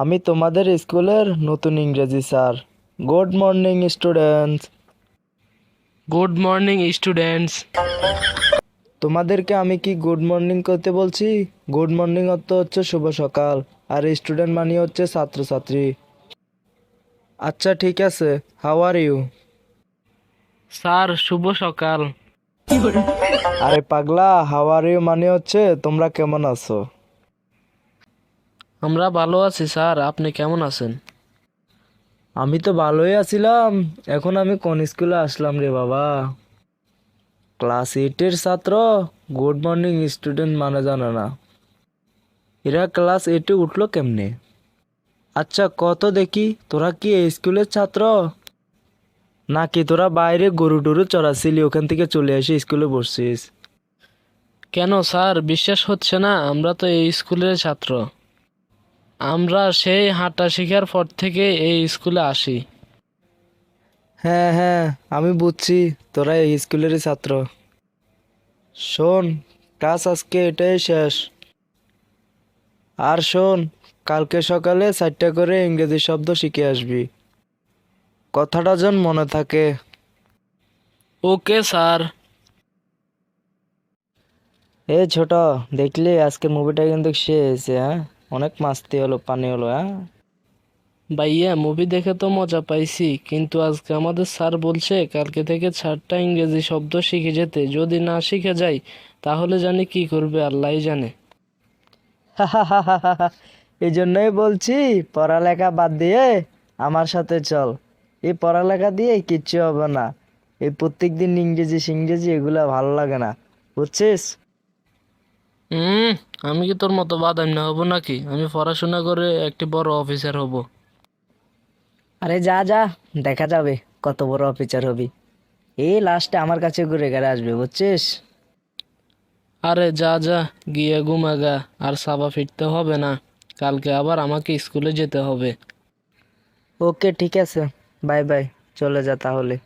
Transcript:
আমি তোমাদের স্কুলের নতুন ইংরেজি sir. Good morning students. Good morning students. তোমাদেরকে আমি কি গুড মর্নিং করতে বলছি? গুড মর্নিং অর্থ হচ্ছে শুভ সকাল, আর স্টুডেন্ট মানে হচ্ছে ছাত্রছাত্রী। আচ্ছা ঠিক আছে, হাউ আর ইউ? স্যার শুভ সকাল। আরে পাগলা, হাউ আর ইউ মানে হচ্ছে তোমরা কেমন আছো। আমরা ভালো আছি স্যার, আপনি কেমন আছেন? আমি তো ভালোই আছিলাম। এখন আমি কোন স্কুলে আসলাম রে বাবা? ক্লাস এইটের ছাত্র গুড মর্নিং স্টুডেন্ট মানে জানে না। এরা ক্লাস এইটে উঠলো কেমনে? আচ্ছা কত দেখি, তোরা কি এই স্কুলের ছাত্র, নাকি তোরা বাইরে গরু টরু চড়াচ্ছিলি, ওখান থেকে চলে এসে স্কুলে বসছিস? কেন স্যার বিশ্বাস হচ্ছে না? আমরা তো এই স্কুলের ছাত্র। আমরা সেই হাঁটা শেখার পর থেকে এই স্কুলে আসি। হ্যাঁ হ্যাঁ, আমি বুঝছি তোরা এই স্কুলেরই ছাত্র। শোন, ক্লাস আজকে এটাই শেষ। আর শোন, কালকে সকালে 4টা করে ইংরেজি শব্দ শিখে আসবি। কথাটা যেন মনে থাকে। Okay sir. এ ছোট, দেখলি আজকে মুভিটা কিন্তু শেষ, হ্যাঁ? অনেক মাস্তি হলো, পানি হলো, হ্যাঁ। ভাইয়া মুভি দেখে তো মজা পাইছি, কিন্তু আজকে আমাদের স্যার বলছে কালকে থেকে 4টা ইংরেজি শব্দ শিখে যেতে। যদি না শিখে যাই তাহলে জানি কি করবে, আল্লাহই জানে। এই জন্যই বলছি, পড়ালেখা বাদ দিয়ে আমার সাথে চল। এই পড়ালেখা দিয়ে কিচ্ছু হবে না। এই প্রত্যেকদিন ইংরেজি সিংরেজি এগুলা ভালো লাগে না, বুঝছিস? হুম। আমি কি তোর মতো বাদাম না হব নাকি? আমি পড়াশোনা করে একটি বড় অফিসার হব। আরে যা যা, দেখা যাবে কত বড় অফিসার হবি। এই লাস্টে আমার কাছে ঘুরে ঘুরে আসবে, বুঝছিস? আরে যা যা, গিয়ে ঘুমাগা। আর সাবা ফিরতে হবে না, কালকে আবার আমাকে স্কুলে যেতে হবে। ওকে ঠিক আছে, বাই বাই, চলে যা তাহলে।